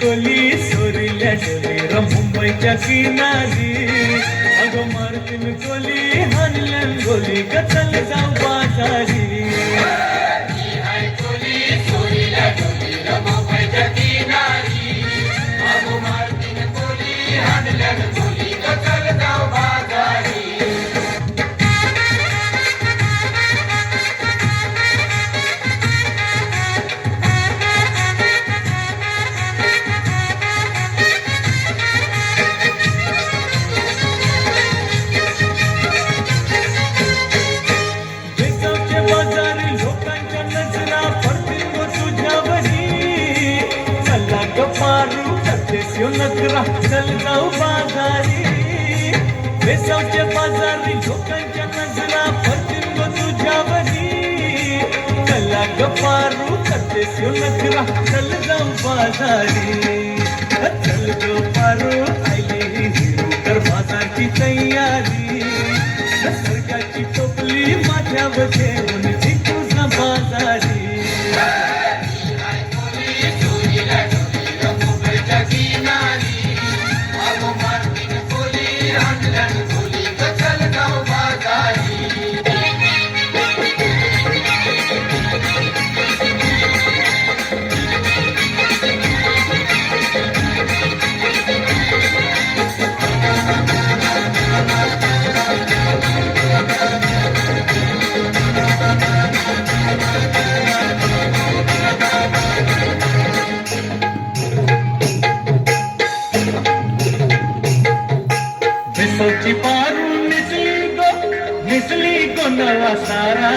कोली सोरील्या डोली मुंबईच्या किनारी अगो मारतीन कोली हानल्यान गोली कचल जाऊ बाजारी मुंबईच्या किनारी अगो मारतीन कोली हानल्यान गोली कचल जाऊ बाजारी नकरा चल जाऊ बाजारी बेसावचे बाजारी लोकांच्या नजरा पडतील ग तुझ्यावरी चला गपारू करतेस नकरा चल जाऊ बाजारी चल ग पारू आयली हिरू कर बाजारची तयारी सरकारची टोपली माझ्यावर ठेवून तुझा बाजारी बेसावची पारू निसली गो नवा सारा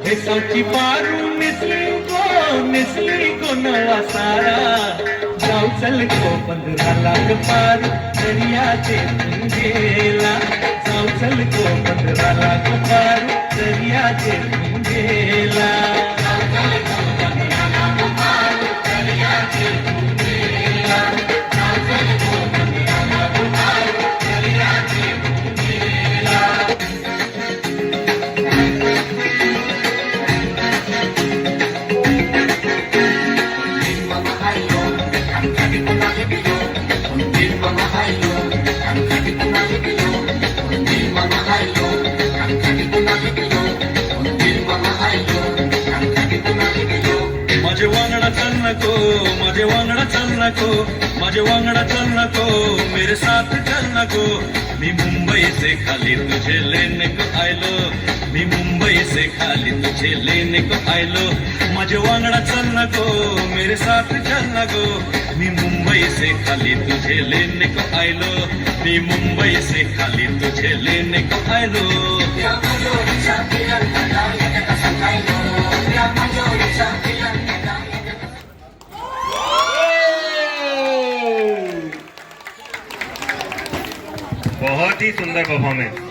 बेसावची पारू निसली गो नवा सारा जाऊ चल गो 15 लाख पारू दरियाचे गेला जाऊ चल गो 15 लाख पारू दरियाचे गेला माझे वांगडा चल नको माझे वांगडा चल नको माझे वांगडा चल नको मेरे साथ चल नको मी मुंबई से खाली तुझे लेने को आयलो मी मुंबई से खाली तुझे लेने को आयलो माझे वांगडा चल नको मेरे साथ चल नको मी मुंबई से खाली तुझे लेने को आयलो मी मुंबई से खाली तुझे लेने को आयलो बहुत ही सुंदर परफॉर्मेंस।